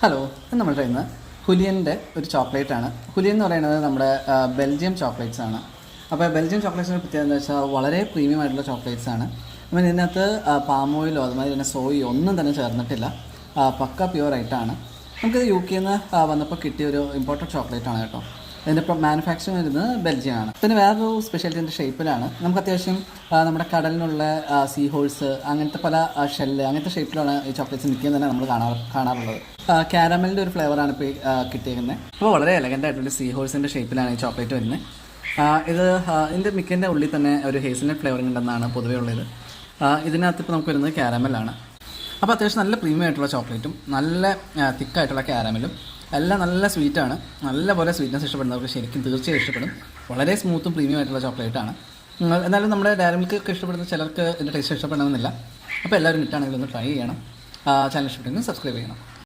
Hello, ഇന്ന് നമ്മൾ ചെയ്യുന്നത് ഹുലിയൻ്റെ ഒരു ചോക്ലേറ്റ് ആണ്. ഹുലിയൻ എന്ന് പറയുന്നത് നമ്മുടെ ബെൽജിയം ചോക്ലേറ്റ്സ് ആണ്. അപ്പോൾ ബെൽജിയം ചോക്ലേറ്റ്സിൻ്റെ പ്രത്യേകത എന്താ വെച്ചാൽ വളരെ പ്രീമിയം ആയിട്ടുള്ള ചോക്ലേറ്റ്സ് ആണ്. അപ്പം ഇതിനകത്ത് പാം ഓയിലോ അതുമാതിരി തന്നെ സോയോ ഒന്നും തന്നെ ചേർന്നിട്ടില്ല. പക്ക പ്യുവറായിട്ടാണ്. നമുക്കിത് യു കെയിൽ നിന്ന് വന്നപ്പോൾ കിട്ടിയ ഒരു ഇമ്പോർട്ടൻറ്റ് ചോക്ലേറ്റ് ആണ് കേട്ടോ. ഇതിൻ്റെ മാനുഫാക്ചറിങ് വരുന്നത് ബെൽജിയമാണ്. പിന്നെ വേറൊരു സ്പെഷ്യാലിറ്റിൻ്റെ ഷേപ്പിലാണ്. നമുക്ക് അത്യാവശ്യം നമ്മുടെ കടലിനുള്ള സീ ഹോൾസ് അങ്ങനത്തെ പല ഷെല്ല് അങ്ങനത്തെ ഷേപ്പിലാണ് ഈ ചോക്ലേറ്റ്സ് നിൽക്കുന്നത് തന്നെ നമ്മൾ കാണാറുള്ളത്. കാരമലിൻ്റെ ഒരു ഫ്ലേവറാണ് ഇപ്പോൾ കിട്ടിയിരിക്കുന്നത്. അപ്പോൾ വളരെ എലഗൻ്റ് ആയിട്ടുള്ള സീ ഹോൾസിൻ്റെ ഷേപ്പിലാണ് ഈ ചോക്ലേറ്റ് വരുന്നത്. ഇത് ഇതിൻ്റെ മിക്കൻ്റെ ഉള്ളിൽ തന്നെ ഒരു ഹേസൽനട്ട് ഫ്ലേവറിംഗ് ഉണ്ടെന്നാണ് പൊതുവേ ഉള്ളത്. ഇതിനകത്ത് ഇപ്പോൾ നമുക്ക് വരുന്നത് കാരമലാണ്. അപ്പോൾ അത്യാവശ്യം നല്ല പ്രീമിയം ആയിട്ടുള്ള ചോക്ലേറ്റും നല്ല തിക്കായിട്ടുള്ള കാരമലും എല്ലാം നല്ല സ്വീറ്റാണ്. നല്ലപോലെ സ്വീറ്റ്നസ് ഇഷ്ടപ്പെടുന്നവർക്ക് ശരിക്കും തീർച്ചയായും ഇഷ്ടപ്പെടും. വളരെ സ്മൂത്തും പ്രീമിയം ആയിട്ടുള്ള ചോക്ലേറ്റാണ്. എന്നാലും നമ്മുടെ ഡയറി മിൽക്ക് ഒക്കെ ഇഷ്ടപ്പെടുന്ന ചിലർക്ക് ഇതിൻ്റെ ടേസ്റ്റ് ഇഷ്ടപ്പെടണമെന്നില്ല. അപ്പോൾ എല്ലാവരും ഇട്ടാണെങ്കിൽ ഒന്ന് ട്രൈ ചെയ്യണം. ചാനൽ ഇഷ്ടപ്പെട്ടെങ്കിൽ സബ്സ്ക്രൈബ് ചെയ്യണം.